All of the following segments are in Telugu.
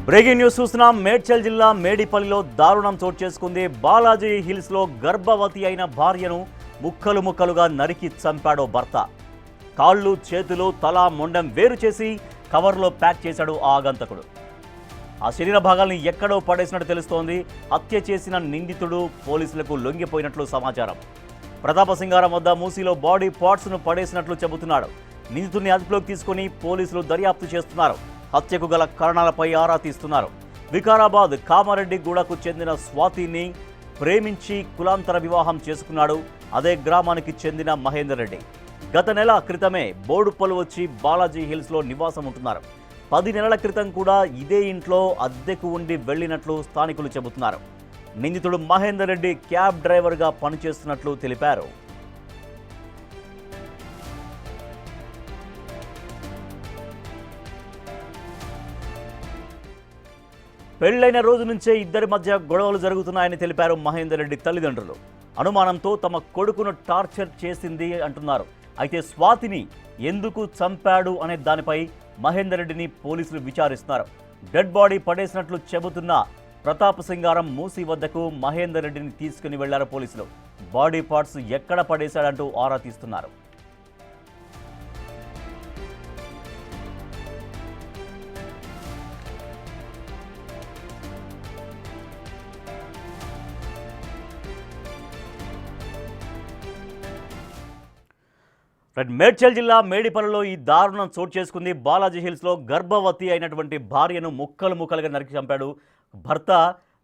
బ్రేకింగ్ న్యూస్ చూస్తున్నాం. మేడ్చల్ జిల్లా మేడిపల్లిలో దారుణం చోటు చేసుకుంది. బాలాజీ హిల్స్ లో గర్భవతి అయిన భార్యను ముక్కలు ముక్కలుగా నరికి చంపాడో భర్త. కాళ్ళు చేతులు తల మొండెం వేరు చేసి కవర్లో ప్యాక్ చేశాడు ఆ ఆగంతకుడు. ఆ శరీర భాగాల్ని ఎక్కడో పడేసినట్టు తెలుస్తోంది. హత్య చేసిన నిందితుడు పోలీసులకు లొంగిపోయినట్లు సమాచారం. ప్రతాపసింగారం వద్ద మూసీలో బాడీ పార్ట్స్ను పడేసినట్లు చెబుతున్నాడు. నిందితుడిని అదుపులోకి తీసుకుని పోలీసులు దర్యాప్తు చేస్తున్నారు. హత్యకు గల కారణాలపై ఆరా తీస్తున్నారు. వికారాబాద్ కామారెడ్డిగూడకు చెందిన స్వాతిని ప్రేమించి కులాంతర వివాహం చేసుకున్నాడు. అదే గ్రామానికి చెందిన మహేందర్ రెడ్డి గత నెల క్రితమే బోడుప్పలు వచ్చి బాలాజీ హిల్స్లో నివాసం ఉంటున్నారు. 10 నెలల క్రితం కూడా ఇదే ఇంట్లో అద్దెకు ఉండి వెళ్లినట్లు స్థానికులు చెబుతున్నారు. నిందితుడు మహేందర్ రెడ్డి క్యాబ్ డ్రైవర్గా పనిచేస్తున్నట్లు తెలిపారు. పెళ్లైన రోజు నుంచే ఇద్దరి మధ్య గొడవలు జరుగుతున్నాయని తెలిపారు మహేందర్ రెడ్డి తల్లిదండ్రులు. అనుమానంతో తమ కొడుకును టార్చర్ చేసింది అంటున్నారు. అయితే స్వాతిని ఎందుకు చంపాడు అనే దానిపై మహేందర్ రెడ్డిని పోలీసులు విచారిస్తున్నారు. డెడ్ బాడీ పడేసినట్లు చెబుతున్న ప్రతాపసింగారం మూసీ వద్దకు మహేందర్ రెడ్డిని తీసుకుని వెళ్లారు పోలీసులు. బాడీ పార్ట్స్ ఎక్కడ పడేశాడంటూ ఆరా తీస్తున్నారు. మేడ్చల్ జిల్లా మేడిపల్లిలో ఈ దారుణం చోటు చేసుకుంది. బాలాజీ హిల్స్లో గర్భవతి అయినటువంటి భార్యను ముక్కలు ముక్కలుగా నరికి చంపాడు భర్త.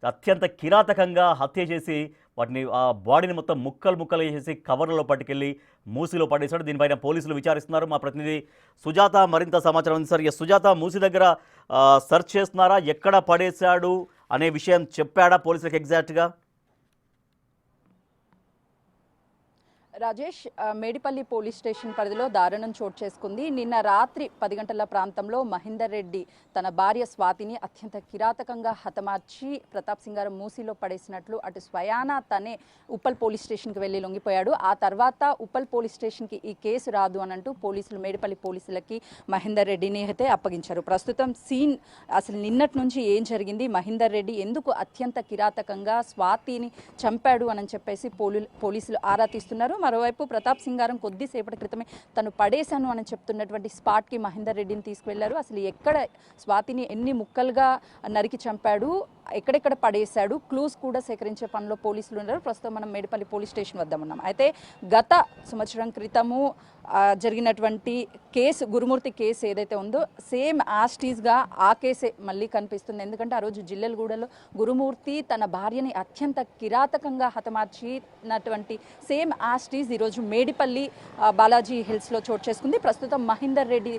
అత్యంత కిరాతకంగా హత్య చేసి వాటిని ఆ బాడీని మొత్తం ముక్కలు ముక్కలు చేసి కవర్లలో పట్టుకెళ్ళి మూసీలో పడేశాడు. దీనిపైన పోలీసులు విచారిస్తున్నారు. మా ప్రతినిధి సుజాత మరింత సమాచారం ఉంది. సార్, సుజాత, మూసీ దగ్గర సెర్చ్ చేస్తున్నారా? ఎక్కడ పడేశాడు అనే విషయం చెప్పాడా పోలీసులకు ఎగ్జాక్ట్గా? రాజేష్, మేడిపల్లి పోలీస్ స్టేషన్ పరిధిలో దారుణం చోటు చేసుకుంది. నిన్న రాత్రి 10 గంటల ప్రాంతంలో మహేందర్ రెడ్డి తన భార్య స్వాతిని అత్యంత కిరాతకంగా హతమార్చి ప్రతాప్ సింగారం మూసీలో పడేసినట్లు అటు స్వయానా తనే ఉప్పల్ పోలీస్ స్టేషన్కి వెళ్ళి లొంగిపోయాడు. ఆ తర్వాత ఉప్పల్ పోలీస్ స్టేషన్కి ఈ కేసు రాదు అని అంటూ పోలీసులు మేడిపల్లి పోలీసులకి మహేందర్ రెడ్డిని అయితే అప్పగించారు. ప్రస్తుతం సీన్ అసలు నిన్నటి నుంచి ఏం జరిగింది, మహేందర్ రెడ్డి ఎందుకు అత్యంత కిరాతకంగా స్వాతిని చంపాడు అని చెప్పేసి పోలీసులు ఆరా తీస్తున్నారు. మరోవైపు ప్రతాప్ సింగారం కొద్దిసేపటి క్రితమే తను పడేశాను అని చెప్తున్నటువంటి స్పాట్కి మహేందర్ రెడ్డిని తీసుకువెళ్లారు. అసలు ఎక్కడ స్వాతిని ఎన్ని ముక్కలుగా నరికి చంపాడు, ఎక్కడెక్కడ పడేశాడు, క్లూస్ కూడా సేకరించే పనిలో పోలీసులు ఉన్నారు. ప్రస్తుతం మనం మేడిపల్లి పోలీస్ స్టేషన్ వద్ద ఉన్నాం. అయితే గత సంవత్సరం క్రితము జరిగినటువంటి కేసు, గురుమూర్తి కేసు ఏదైతే ఉందో సేమ్ యాస్టీస్గా ఆ కేసే మళ్ళీ కనిపిస్తుంది. ఎందుకంటే ఆ రోజు జిల్లెలగూడలో గురుమూర్తి తన భార్యని అత్యంత కిరాతకంగా హతమార్చినటువంటి సేమ్ యాస్టీస్ ఈరోజు మేడిపల్లి బాలాజీ హిల్స్లో చోటు చేసుకుంది. ప్రస్తుతం మహేందర్ రెడ్డి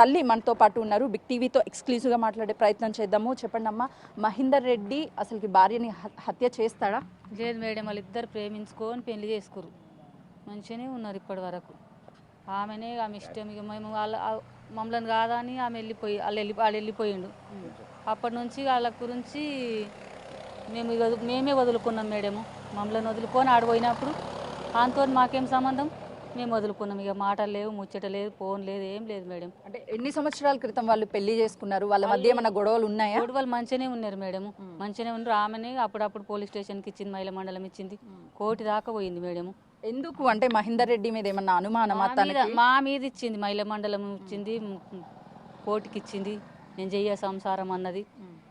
తల్లి మనతో పాటు ఉన్నారు. బిగ్ టీవీతో ఎక్స్క్లూజివ్గా మాట్లాడే ప్రయత్నం చేద్దాము. చెప్పండి అమ్మా, మహేందర్ రెడ్డి అసలుకి భార్యని హత్య చేస్తాడా? లేదు మేడం, వాళ్ళిద్దరు ప్రేమించుకొని పెళ్లి చేసుకోరు, మంచిగానే ఉన్నారు ఇప్పటి వరకు. ఆమెనే ఆమె ఇష్టం, ఇక మేము మమ్మల్ని కాదా అని ఆమె వాళ్ళు వెళ్ళిపోయిండు. అప్పటి నుంచి వాళ్ళ గురించి మేమే వదులుకున్నాం మేడము. మమ్మల్ని వదులుకొని ఆడిపోయినప్పుడు దాంతో మాకేం సంబంధం, మేము వదులుకున్నాం. ఇక మాటలు లేవు, ముచ్చట లేదు, ఫోన్ లేదు, ఏం లేదు మేడం. అంటే ఎన్ని సంవత్సరాల క్రితం వాళ్ళు పెళ్లి చేసుకున్నారు? వాళ్ళ మధ్య ఏమైనా గొడవలు ఉన్నాయా? గొడవలు మంచిగానే ఉన్నారు మేడం, మంచిగానే ఉన్నారు. ఆమెనే అప్పుడప్పుడు పోలీస్ స్టేషన్కి ఇచ్చింది, మహిళా మండలం ఇచ్చింది, కోర్టు దాకా పోయింది మేడం. ఎందుకు అంటే మహేందర్ రెడ్డి మీద ఏమన్నా అనుమానమా? మా మీద ఇచ్చింది, మహిళా మండలం ఇచ్చింది, కోర్టుకి ఇచ్చింది, నేను చెయ్య సంసారం అన్నది.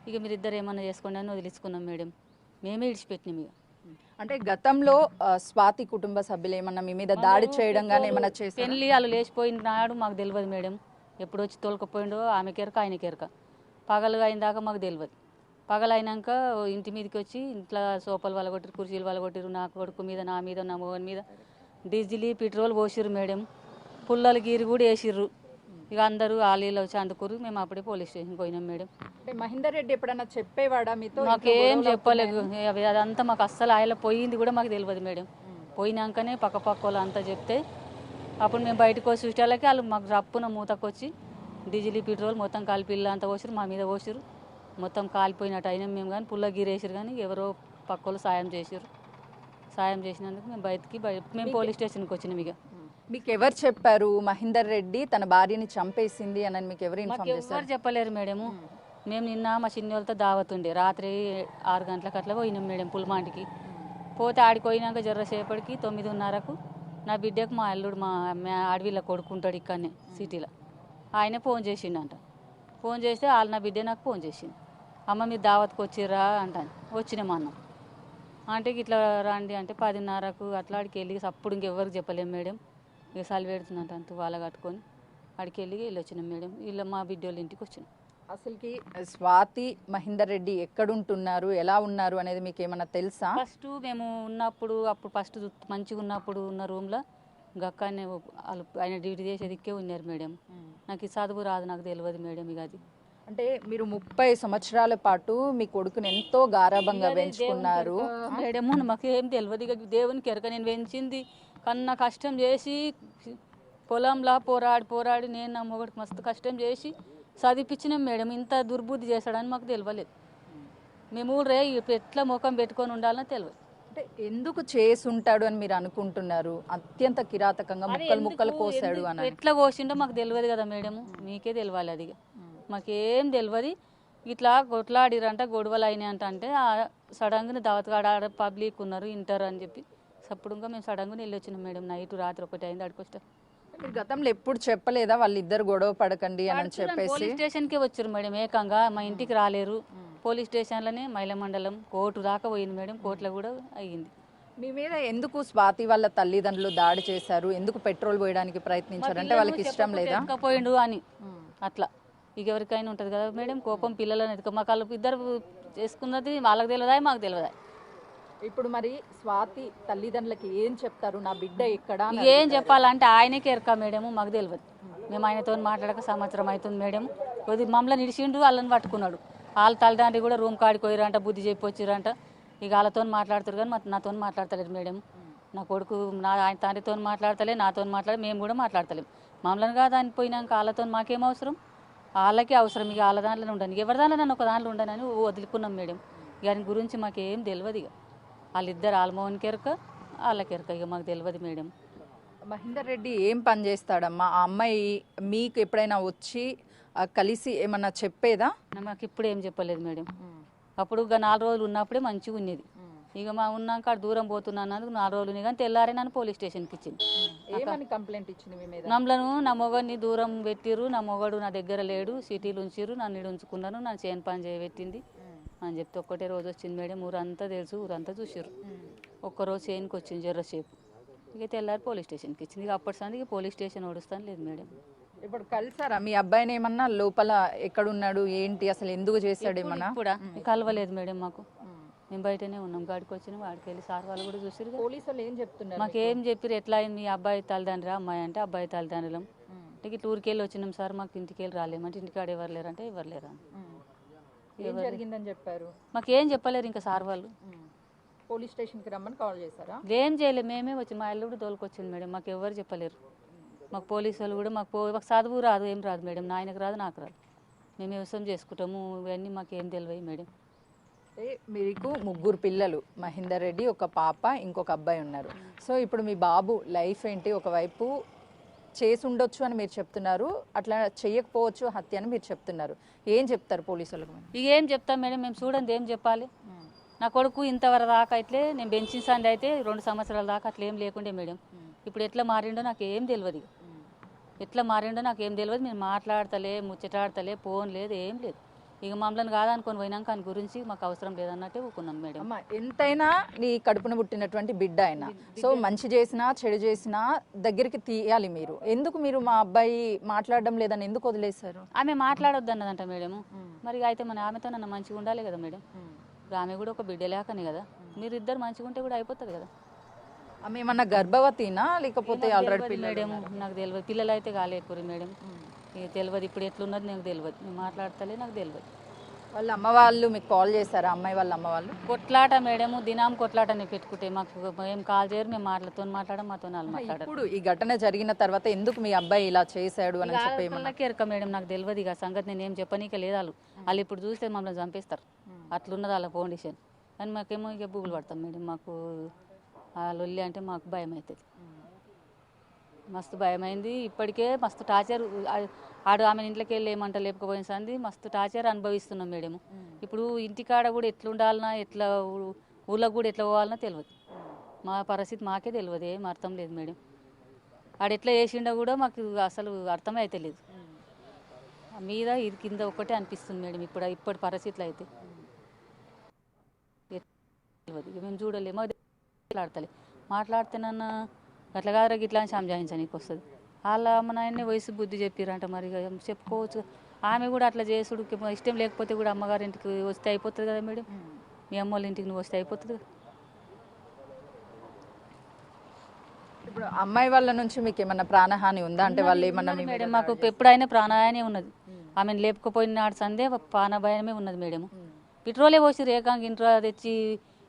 ఇక మీరిద్దరు ఏమన్నా చేసుకోండి అని వదిలించుకున్నాం మేడం, మేమే ఇడిచిపెట్టినాం. ఇక అంటే గతంలో స్వాతి కుటుంబ సభ్యులు ఏమన్నా మీ మీద దాడి చేయడం కానీ ఏమన్నా చేసి పెళ్లి వాళ్ళు లేచిపోయిన నాడు మాకు తెలియదు మేడం. ఎప్పుడు వచ్చి తోలుకపోయిండో ఆమె కెరక ఆయన కెరక. పగలుగా అయిన దాకా మాకు తెలియదు. పగలైనాక ఇంటి మీదకి వచ్చి ఇంట్లో సోఫాలు వాళ్ళ కొట్టిరు, కుర్చీలు వాళ్ళ కొట్టిరు, నా కొడుకు మీద, నా మీద, నా మోహన్ మీద డీజిల్ పెట్రోల్ పోసిర్రు మేడం. పుల్లలు గీరి కూడా వేసిర్రు. ఇక అందరూ ఆలీలో వచ్చి అందుకురు. మేము అప్పుడే పోలీస్ స్టేషన్కి పోయినాం మేడం. అంటే మహేందర్ రెడ్డి ఎప్పుడన్నా చెప్పేవాడా మీతో? మాకేం చెప్పలేదు. అదంతా మాకు అస్సలు ఆయన పోయింది కూడా మాకు తెలియదు మేడం. పోయినాకనే పక్క వాళ్ళు అంతా చెప్తే అప్పుడు మేము బయటకు వచ్చి చూసేళ్ళకి వాళ్ళు మాకు రప్పున మూతకొచ్చి డీజిల్ పెట్రోల్ మొత్తం కలిపి ఇల్లు అంతా పోసిరు, మా మీద పోసిరు. మొత్తం కాలిపోయినట్టు అయినా మేము కానీ పుల్ల గీరేసారు. కానీ ఎవరో పక్కలు సాయం చేసారు. సాయం చేసినందుకు మేము మేము పోలీస్ స్టేషన్కి వచ్చినాం. ఇక మీకు ఎవరు చెప్పారు మహేందర్ రెడ్డి తన భార్యని చంపేసింది అని? మీకు ఎవరు ఇన్ఫార్మ్ చేశారు? ఎవరు చెప్పలేరు మేడము. మేము నిన్న మా చిన్న వాళ్ళతో దావతుండే రాత్రి 6 గంటలకు అట్లా పోయినాం మేడం పుల్మాంటికి. పోతే ఆడికి పోయినాక జర్రసేపటికి 9:30కు నా బిడ్డకు మా అల్లుడు మా అడవిలో కొడుకుంటాడు ఇక్కడనే సిటీలో, ఆయన ఫోన్ చేసిండంట. ఫోన్ చేస్తే వాళ్ళు నా బిడ్డ నాకు ఫోన్ చేసింది, అమ్మ మీరు దావత్కి వచ్చిర్రా అంటాను. వచ్చినామన్నాం అంటే ఇట్లా రండి అంటే 10:30కు అట్లా ఆడికి వెళ్ళి అప్పుడు ఇంకెవ్వరికి చెప్పలేము మేడం. ఇక సలి పెడుతుందంట అంత వాళ్ళ కట్టుకొని ఆడికి వెళ్ళి వచ్చినాం మేడం. ఇలా మా బిడ్డ వాళ్ళ ఇంటికి వచ్చినాం. అసలుకి స్వాతి మహేందర్ రెడ్డి ఎక్కడుంటున్నారు, ఎలా ఉన్నారు అనేది మీకు ఏమన్నా తెలుసా? ఫస్ట్ మేము ఉన్నప్పుడు ఫస్ట్ మంచిగా ఉన్నప్పుడు ఉన్న రూమ్లో గక్కనే వాళ్ళు ఆయన డ్యూటీ చేసేది ఇక్కే ఉన్నారు మేడం. నాకు ఈ చదువు రాదు, నాకు తెలియదు మేడం. ఇక అది అంటే మీరు 30 సంవత్సరాల పాటు మీ కొడుకుని ఎంతో గారాబంగా పెంచుకున్నారు మేడం. మాకు ఏం తెలియదు, ఇక దేవునికి ఎరక. నేను పెంచింది కన్నా కష్టం చేసి పొలంలో పోరాడి నేను నా మొగడికి మస్తు కష్టం చేసి చదివిపించినాం మేడం. ఇంత దుర్బుద్ధి చేశాడని మాకు తెలియలేదు. మేము రే ఎట్లా ముఖం పెట్టుకొని ఉండాలని తెలియదు. అంటే ఎందుకు చేసి ఉంటాడు అని మీరు అనుకుంటున్నారు? అత్యంత కిరాతకంగా ముక్కలు కోసాడు అని ఎట్లా కోసిండో మాకు తెలియదు కదా మేడం, మీకే తెలియాలి అది. మాకేం తెలియదు. ఇట్లా కొట్లాడిరంట, గొడవలు అయినాయి అంటే సడన్గా దావతగాడ పబ్లిక్ ఉన్నారు ఇంటర్ అని చెప్పి సప్పుడుగా మేము సడన్గా వెళ్ళి వచ్చినాం మేడం. నైట్ రాత్రి 1 అయింది అడికొస్తా. మీరు గతంలో ఎప్పుడు చెప్పలేదా వాళ్ళిద్దరు గొడవ పడకండి అని చెప్పేసి? పోలీస్ స్టేషన్కే వచ్చారు మేడం, ఏకంగా మా ఇంటికి రాలేరు. పోలీస్ స్టేషన్లోనే మైల మండలం కోర్టు దాకా పోయింది మేడం. కోర్టులో కూడా అయ్యింది. మీ మీద ఎందుకు స్వాతి వాళ్ళ తల్లిదండ్రులు దాడి చేశారు? ఎందుకు పెట్రోల్ పోయడానికి ప్రయత్నించారు? అంటే వాళ్ళకి ఇష్టం లేదా? పోయిండు అని అట్లా ఇక ఎవరికైనా ఉంటుంది కదా మేడం కోపం. పిల్లలని ఎదుక మా కళ్ళు ఇద్దరు చేసుకున్నది వాళ్ళకి తెలియదా, మాకు తెలియదా. ఇప్పుడు మరి స్వాతి తల్లిదండ్రులకి ఏం చెప్తారు? నా బిడ్డ ఎక్కడ ఏం చెప్పాలంటే ఆయనకే ఎరక మేడం, మాకు తెలియదు. మేము ఆయనతో మాట్లాడక సంవత్సరం అవుతుంది మేడం. కొద్ది మమ్మల్ని నిడిచిండు, వాళ్ళని పట్టుకున్నాడు. వాళ్ళ తల్లిదండ్రి కూడా రూమ్ కాడికి పోయిరంట, బుద్ధి చెప్పి వచ్చిరంట. ఇక వాళ్ళతో మాట్లాడుతారు కానీ నాతో మాట్లాడతలేదు మేడం. నా కొడుకు ఆయన తండ్రితో మాట్లాడతలే, నాతో మేము కూడా మాట్లాడతలేము. మమ్మల్ని కాదు అని పోయినాక వాళ్ళతో మాకేం అవసరం? వాళ్ళకే అవసరం. ఇక వాళ్ళ దాంట్లోనే ఉండను, ఎవరి దాంట్లో నన్ను ఒక దాంట్లో ఉండనని వదులుకున్నాం మేడం. దాని గురించి మాకేం తెలియదు. ఇక వాళ్ళిద్దరు ఆల్మోహన్కి ఎరక, వాళ్ళకి ఎరక, ఇక మాకు తెలియదు మేడం. మహేందర్ రెడ్డి ఏం పని చేస్తాడమ్మా? ఆ అమ్మాయి మీకు ఎప్పుడైనా వచ్చి కలిసి ఏమన్నా చెప్పేదా? మాకు ఇప్పుడు ఏం చెప్పలేదు మేడం. అప్పుడు 4 రోజులు ఉన్నప్పుడే మంచిగా ఉన్నది. ఇక మా ఉన్నాక దూరం పోతున్నాను 4 రోజులు కానీ తెల్లారే నన్ను పోలీస్ స్టేషన్కి ఇచ్చింది. కంప్లైంట్ ఇచ్చింది మీ మీద? మమ్మలను నా మొగడిని దూరం పెట్టిర్రు, నా మొగడు నా దగ్గర లేడు, సిటీలు ఉంచిర్రు, నన్ను ఇడు ఉంచుకున్నాను, నన్ను చేను పని చేయబెట్టింది అని చెప్తే ఒక్కటే రోజు వచ్చింది మేడం. ఊరంతా తెలుసు, ఊరంతా చూసిర్రు. ఒక్కరోజు చేనుకి వచ్చింది జర్రసేపు. ఇక తెల్లారి పోలీస్ స్టేషన్కి ఇచ్చింది. ఇక అప్పటి సంది పోలీస్ స్టేషన్ ఓడుస్తాను లేదు మేడం. ఇప్పుడు కలిసారా మీ అబ్బాయిని? ఏమన్నా లోపల ఎక్కడున్నాడు ఏంటి, అసలు ఎందుకు చేశాడు ఏమన్నా? కూడా కలవలేదు మేడం మాకు. మేము బయటనే ఉన్నాం, గాడికి వచ్చినాం. వాడికి వెళ్ళి సార్ వాళ్ళు కూడా చూసారు. పోలీసులు ఏం చెప్తున్నారు? మాకేం చెప్పారు, ఎట్లా అయింది మీ అబ్బాయి తల్లిదండ్రులు? అమ్మాయి అంటే అబ్బాయి తల్లిదండ్రులం. ఇక టూర్కి వెళ్ళి వచ్చినాం సార్, మాకు ఇంటికి వెళ్ళి రాలేమంటే ఇంటికాడ ఎవరు లేరంటే ఎవరు లేరు అని. ఏం జరిగిందని చెప్పారు? మాకేం చెప్పలేరు ఇంకా సార్ వాళ్ళు. పోలీస్ స్టేషన్కి రమ్మని కాల్ చేశారా? ఏం చేయలేదు, మేమే వచ్చి మా ఇల్లు కూడా తోలుకొచ్చింది మేడం. మాకు ఎవరు చెప్పలేరు. మాకు పోలీసు వాళ్ళు కూడా మాకు చదువు రాదు, ఏం రాదు మేడం. నాయనకు రాదు, నాకు రాదు. మేము వ్యవసాయం చేసుకుంటాము, ఇవన్నీ మాకు ఏం తెలియదు మేడం. మీకు 3 పిల్లలు, మహేందర్ రెడ్డి, ఒక పాప, ఇంకొక అబ్బాయి ఉన్నారు. సో ఇప్పుడు మీ బాబు లైఫ్ ఏంటి? ఒకవైపు చేసి ఉండొచ్చు అని మీరు చెప్తున్నారు, అట్లా చేయకపోవచ్చు హత్య అని మీరు చెప్తున్నారు. ఏం చెప్తారు పోలీసులకు? ఇక ఏం చెప్తాం మేడం, మేము చూడండి ఏం చెప్పాలి. నా కొడుకు ఇంతవరకు దాకా అయితే నేను పెంచిన సంది అయితే 2 సంవత్సరాల దాకా అట్లా ఏం లేకుండే మేడం. ఇప్పుడు ఎట్లా మారిండో నాకు ఏం తెలియదు. ఎట్లా మారిండో నాకు ఏం తెలియదు. మేము మాట్లాడతలే, ముచ్చటాడతలే, ఫోన్ లేదు, ఏం లేదు. ఇక మమ్మల్ని కాదనుకొని పోయినాక దాని గురించి మాకు అవసరం లేదన్నట్టే ఊకున్నాం మేడం. అమ్మ ఎంతైనా నీ కడుపున పుట్టినటువంటి బిడ్డ అయినా, సో మంచి చేసినా చెడు చేసినా దగ్గరికి తీయాలి మీరు. ఎందుకు మీరు మా అబ్బాయి మాట్లాడడం లేదని ఎందుకు వదిలేశారు? ఆమె మాట్లాడొద్దు అన్నదంట మేడం. మరి అయితే మన ఆమెతో నన్ను మంచిగా ఉండాలి కదా మేడం. ఆమె కూడా ఒక బిడ్డ లేకనే కదా. మీరు ఇద్దరు మంచిగా ఉంటే కూడా అయిపోతుంది కదా. ఆమె ఏమన్నా గర్భవతినా లేకపోతే ఆల్రెడీ? మేడం నాకు తెలియదు, పిల్లలు అయితే కాలేకపోరు మేడం. ఇక తెలియదు ఇప్పుడు ఎట్లున్నది నాకు తెలియదు. నేను మాట్లాడతలే, నాకు తెలియదు. వాళ్ళ అమ్మ వాళ్ళు మీకు కాల్ చేశారా? అమ్మాయి వాళ్ళ అమ్మ వాళ్ళు కొట్లాట మేడం, దినం కొట్లాటని పెట్టుకుంటే మాకు ఏం కాల్ చేయరు. మేము మాటలతో మాట్లాడడం, మాతో మాట్లాడారు. ఇప్పుడు ఈ ఘటన జరిగిన తర్వాత ఎందుకు మీ అబ్బాయి ఇలా చేశాడు అని చెప్పి ఎరక మేడం, నాకు తెలియదు. ఇక సంగతి నేను ఏం చెప్పనీక లేదు. వాళ్ళు ఇప్పుడు చూస్తే మమ్మల్ని చంపేస్తారు, అట్లున్నది వాళ్ళ కండిషన్. కానీ మాకేమో ఇక బూగులు పడతాం మేడం. మాకు ఆ లొల్లి అంటే మాకు భయం అవుతుంది, మస్తు భయమైంది. ఇప్పటికే మస్తు టార్చర్. ఆడు ఆమె ఇంట్లోకి వెళ్ళి ఏమంట లేపుకపోయిన సంది మస్తు టార్చర్ అనుభవిస్తున్నాం మేడం. ఇప్పుడు ఇంటికాడ కూడా ఎట్లుండాలన్నా ఎట్లా ఊళ్ళకి కూడా ఎట్లా పోవాలన్నా తెలియదు. మా పరిస్థితి మాకే తెలియదు, ఏం అర్థం లేదు మేడం. ఆడు ఎట్లా చేసిండో కూడా మాకు అసలు అర్థమే అయితే లేదు. మీద ఇది కింద ఒక్కటే అనిపిస్తుంది మేడం ఇప్పటి పరిస్థితులు అయితే తెలియదు. ఇక మేము చూడలేము, మాట్లాడతలే. మాట్లాడితేనన్నా అట్లా కాదురా గిట్లా అని సంజాయించడానికి వస్తుంది. వాళ్ళ అమ్మ నాయన్ని వయసు బుద్ధి చెప్పిరంట, మరి చెప్పుకోవచ్చు. ఆమె కూడా అట్లా చేసుడు ఇష్టం లేకపోతే కూడా అమ్మగారి ఇంటికి వస్తే అయిపోతుంది కదా మేడం. మీ అమ్మ వాళ్ళ ఇంటికి నువ్వు వస్తే అయిపోతుంది కదా. ఇప్పుడు అమ్మాయి వాళ్ళ నుంచి మీకు ఏమన్నా ప్రాణహాని ఉందా? అంటే వాళ్ళు ఏమన్నా మేడం మాకు ఎప్పుడైనా ప్రాణహాని ఉన్నది. ఆమెను లేపుకుపోయిన నాడు సందే ప్రాణభయమే ఉన్నది మేడం. పెట్రోలే పోసిరు, ఏకాంగా ఇంట్లో తెచ్చి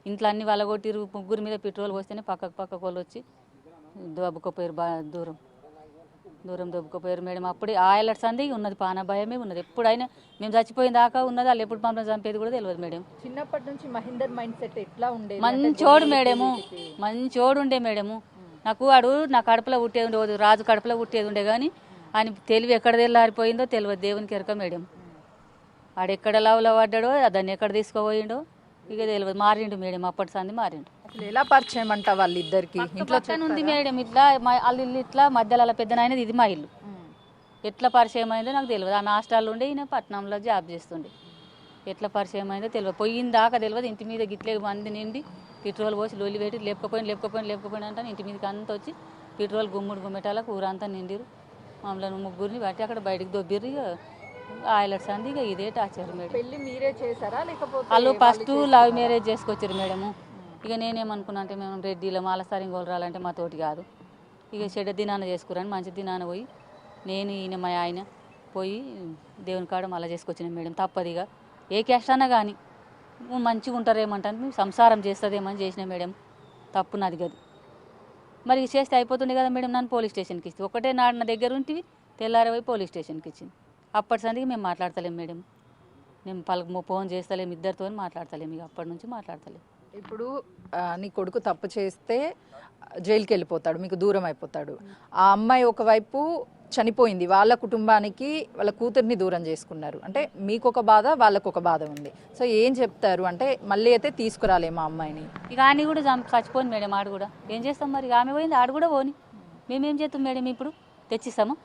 ఇంట్లో అన్ని వలగొట్టిరు. ముగ్గురు మీద పెట్రోల్ పోస్తేనే పక్కకు వాళ్ళు వచ్చి దొబ్బుకోపోయారు. దూరం దొబ్బుకోపోయారు మేడం. అప్పుడే ఆ అలర్ట్ సందే ఉన్నది, ప్రాణభయమే ఉన్నది. ఎప్పుడైనా మేము చచ్చిపోయిన దాకా ఉన్నది. వాళ్ళు ఎప్పుడు మమ్మల్ని చంపేది కూడా తెలియదు మేడం. చిన్నప్పటి నుంచి మహేందర్ మైండ్ సెట్ ఎట్లా ఉండేది? మంచోడు మేడము, మంచోడు ఉండే మేడము. నాకు నా కడుపులో పుట్టేది ఉండే, రాజు కడుపులో పుట్టేది ఉండే, కానీ ఆయన తెలివి ఎక్కడ తెల్లారిపోయిందో తెలియదు, దేవునికి ఎరక మేడం. ఆడెక్కడ లవ్లో పడ్డాడో దాన్ని ఎక్కడ తీసుకోపోయిండో ఇక తెలియదు. మారిండు మేడం, అప్పటి సంది మారిండు. అసలు ఎలా పరిచయం అంట వాళ్ళిద్దరికి? ఇంట్లో ఉంది మేడం. ఇట్లా వాళ్ళ ఇల్లు ఇట్లా మధ్యలో పెద్ద నాయనది, ఇది మా ఇల్లు. ఎట్లా పరిచయం అయిందో నాకు తెలియదు. ఆమె హాస్టల్లో ఉండే, ఈయన పట్నంలో జాబ్ చేస్తుండే. ఎట్లా పరిచయం అయిందో తెలియదు. పోయిన దాకా తెలియదు. ఇంటి మీద గిట్లే మంది నిండి పెట్రోల్ పోసి లొల్లి పెట్టి లేపుకపోయిన అంటే ఇంటి మీదకి అంతా వచ్చి పెట్రోల్ గుమ్మటాలకు ఊరంతా నిండిరు. మమ్మల్ని ముగ్గురిని బట్టి అక్కడ బయటకు దొబ్బిర్రు. ఇక ఆయిలర్స్ అంది. ఇక ఇదే టార్చర్ మేడం. పెళ్లి మీరే చేశారా లేకపోతే వాళ్ళు ఫస్ట్ లవ్ మ్యారేజ్ చేసుకొచ్చారు మేడము. ఇక నేనేమనుకున్నా అంటే మేము రెడ్డిలో మాలసారి గోలరాలంటే మా తోటి కాదు. ఇక చెడ్డ దినాన చేసుకురాని మంచి దినాన పోయి నేను ఈయన మా ఆయన పోయి దేవుని కాడ మళ్ళీ చేసుకొచ్చినాం మేడం. తప్పదిగా ఏ క్యాస్ట్ అన్నా కానీ మంచిగా ఉంటారేమంటాను, సంసారం చేస్తుందేమని చేసిన మేడం. తప్పు నాది కాదు. మరి చేస్తే అయిపోతుండే కదా మేడం. నన్ను పోలీస్ స్టేషన్కి ఇస్తే ఒకటే నాడు నా దగ్గర ఉంటివి, తెల్లారి పోయి పోలీస్ స్టేషన్కి ఇచ్చింది. అప్పటి సందికి మేము మాట్లాడతలేము మేడం. మేము ఫోన్ చేస్తలేము, ఇద్దరితో మాట్లాడతలేము. ఇక అప్పటి నుంచి మాట్లాడతలేము. ఇప్పుడు నీ కొడుకు తప్పు చేస్తే జైలుకి వెళ్ళిపోతాడు, మీకు దూరం అయిపోతాడు. ఆ అమ్మాయి ఒకవైపు చనిపోయింది, వాళ్ళ కుటుంబానికి వాళ్ళ కూతుర్ని దూరం చేసుకున్నారు. అంటే మీకు ఒక బాధ, వాళ్ళకు ఒక బాధ ఉంది. సో ఏం చెప్తారు అంటే మళ్ళీ అయితే తీసుకురాలేము ఆ అమ్మాయిని. ఇక ఆమె కూడా చచ్చిపోయింది మేడం. ఆడు కూడా ఏం చేస్తాం మరి. ఇక ఆమె పోయింది, ఆడు కూడా పోని. మేమేం చేస్తాం మేడం? ఇప్పుడు తెచ్చిస్తాము.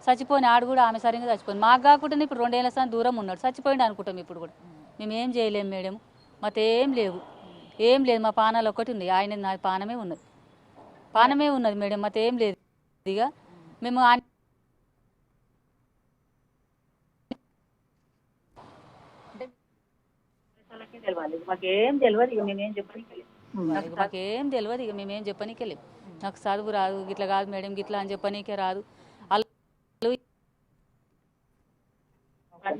చచ్చిపోయిన ఆడు కూడా ఆమె సరిగ్గా చచ్చిపోయింది. మాకు కాకుండా ఇప్పుడు 2 ఏళ్ళ సార్లు దూరం ఉన్నాడు, చచ్చిపోయింది అనుకుంటాం. ఇప్పుడు కూడా మేమేం చేయలేము మేడం. మాకేం లేవు, ఏం లేదు. మా పానాలు ఒక్కటి ఉంది, ఆయన నా పానమే ఉన్నది మేడం. మాకేం లేదు. ఇక మేము మాకేం తెలియదు. ఇక మేమేం చెప్పనీకే లేవు. నాకు చదువు రాదు, గిట్లా కాదు మేడం, గిట్లా అని చెప్పనీకే రాదు.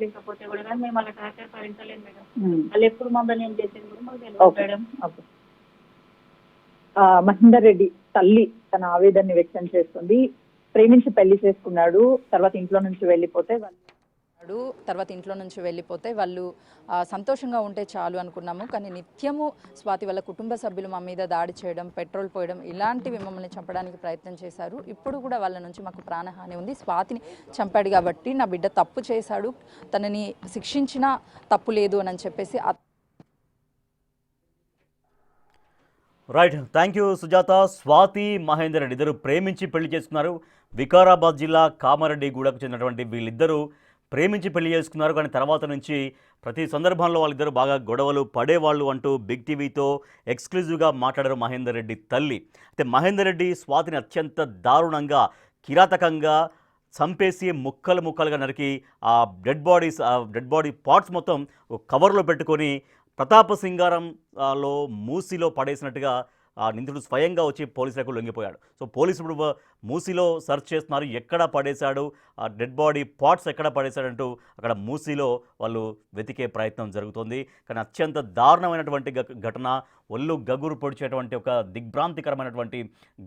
లేకపోతే కూడా కానీ మేము అలా టార్చర్ భరించలేము మేడం. వాళ్ళు ఎప్పుడు మమ్మల్ని ఏం చేసేది కూడా మాకు తెలియదు మేడం. మహేందర్ రెడ్డి తల్లి తన ఆవేదనని వ్యక్తం చేస్తుంది. ప్రేమించి పెళ్లి చేసుకున్నాడు, తర్వాత ఇంట్లో నుంచి వెళ్ళిపోతే వాళ్ళు సంతోషంగా ఉంటే చాలు అనుకున్నాము. కానీ నిత్యము స్వాతి వాళ్ళ కుటుంబ సభ్యులు మా మీద దాడి చేయడం, పెట్రోల్ పోయడం, ఇలాంటివి మమ్మల్ని చంపడానికి ప్రయత్నం చేశారు. ఇప్పుడు కూడా వాళ్ళ నుంచి మాకు ప్రాణహాని ఉంది. స్వాతిని చంపాడు కాబట్టి నా బిడ్డ తప్పు చేశాడు, తనని శిక్షించినా తప్పు లేదు అని చెప్పేసి. Right, thank you Sujatha. Swathi, Mahender Reddy ఇద్దరు ప్రేమించి పెళ్లి చేసుకున్నారు. వికారాబాద్ జిల్లా కామారెడ్డిగూడకు చెందినటువంటి వీళ్ళిద్దరూ ప్రేమించి పెళ్లి చేసుకున్నారు. కానీ తర్వాత నుంచి ప్రతి సందర్భంలో వాళ్ళిద్దరూ బాగా గొడవలు పడేవాళ్ళు అంటూ బిగ్ టీవీతో ఎక్స్క్లూజివ్గా మాట్లాడారు మహేందర్ రెడ్డి తల్లి. అయితే మహేందర్ రెడ్డి స్వాతిని అత్యంత దారుణంగా, కిరాతకంగా చంపేసి ముక్కలుగా నరికి ఆ డెడ్ బాడీ పార్ట్స్ మొత్తం కవర్లో పెట్టుకొని ప్రతాప సింగారంలో మూసీలో పడేసినట్టుగా ఆ నిందితుడు స్వయంగా వచ్చి పోలీసులకు లొంగిపోయాడు. సో పోలీసులు ఇప్పుడు మూసీలో సెర్చ్ చేస్తున్నారు, ఎక్కడ పడేశాడు, ఆ డెడ్ బాడీ పార్ట్స్ ఎక్కడ పడేశాడంటూ అక్కడ మూసీలో వాళ్ళు వెతికే ప్రయత్నం జరుగుతుంది. కానీ అత్యంత దారుణమైనటువంటి ఘటన, ఒళ్ళు గగురు పొడిచేటువంటి ఒక దిగ్భ్రాంతికరమైనటువంటి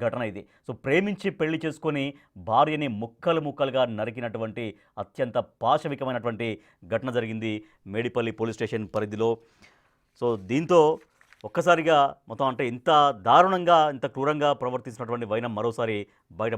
ఘటన ఇది. సో ప్రేమించి పెళ్లి చేసుకొని భార్యని ముక్కలుగా నరికినటువంటి అత్యంత పాశవికమైనటువంటి ఘటన జరిగింది మేడిపల్లి పోలీస్ స్టేషన్ పరిధిలో. సో దీంతో ఒక్కసారిగా మొత్తం అంటే ఇంత దారుణంగా, ఇంత క్రూరంగా ప్రవర్తిస్తున్నటువంటి వైనం మరోసారి బయట